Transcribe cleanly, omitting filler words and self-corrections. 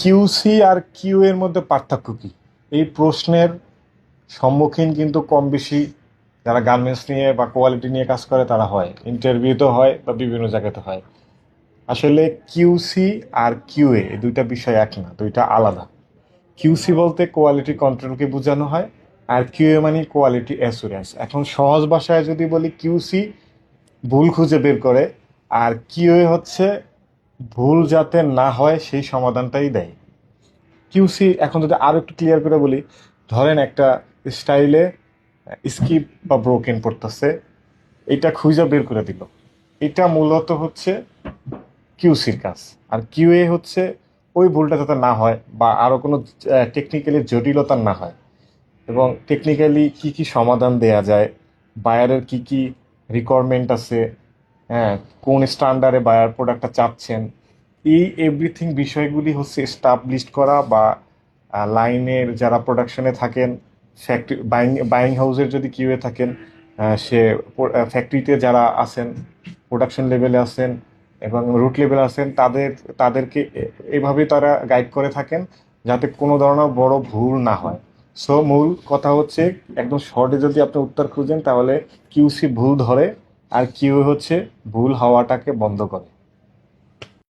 QC আর Q এর মধ্যে পার্থক্য কি? এই প্রশ্নের সম্মুখীন কিন্তু কম বেশি যারা গার্মেন্টস নিয়ে বা কোয়ালিটি নিয়ে কাজ করে তারা হয়, ইন্টারভিউতে হয় বা বিভিন্ন জায়গাতে হয়। আসলে কিউসি আর কিউএ এই দুইটা বিষয় এক না, দুইটা আলাদা। কিউসি বলতে কোয়ালিটি কন্ট্রোলকে বোঝানো হয়, আর কিউএ মানে কোয়ালিটি অ্যাসুরেন্স। এখন সহজ ভাষায় যদি বলি, কিউসি ভুল খুঁজে বের করে, আর কিউএ হচ্ছে ভুল যাতে না হয় সেই সমাধানটাই দেয়। কিউসি এখন যদি আরো একটু ক্লিয়ার করে বলি, ধরেন একটা স্টাইলে স্কিপ বা ব্রোকেন পড়তেছে, এটা খুঁজে বের করে দিল, এটা মূলত হচ্ছে কিউসির কাজ। আর কিউএ হচ্ছে ওই ভুলটা যাতে না হয় বা আরো কোনো টেকনিক্যালি জটিলতা না হয়, এবং টেকনিক্যালি কি কি সমাধান দেয়া যায়, বায়ারের কি কি রিকোয়ারমেন্ট আছে, হ্যাঁ, কোন স্ট্যান্ডার্ডে বায়ার প্রোডাক্টটা চাচ্ছেন, এই এভরিথিং বিষয়গুলি হচ্ছে এস্টাবলিশড করা, বা লাইনের যারা প্রোডাকশনে থাকেন, ফ্যাক্টরি বাইং হাউসের যদি কিউএ থাকেন, সে ফ্যাক্টরিতে যারা আছেন, প্রোডাকশন লেভেলে আছেন এবং রুট লেভেলে আছেন, তাদেরকে এভাবে তারা গাইড করে থাকেন যাতে কোনো ধরনের বড় ভুল না হয়। সো মূল কথা হচ্ছে, একদম শর্টে যদি আপনি উত্তর খুঁজেন তাহলে কিউসি ভুল ধরে, আর কিউ হচ্ছে ভুল হওয়াটাকে বন্ধ করে।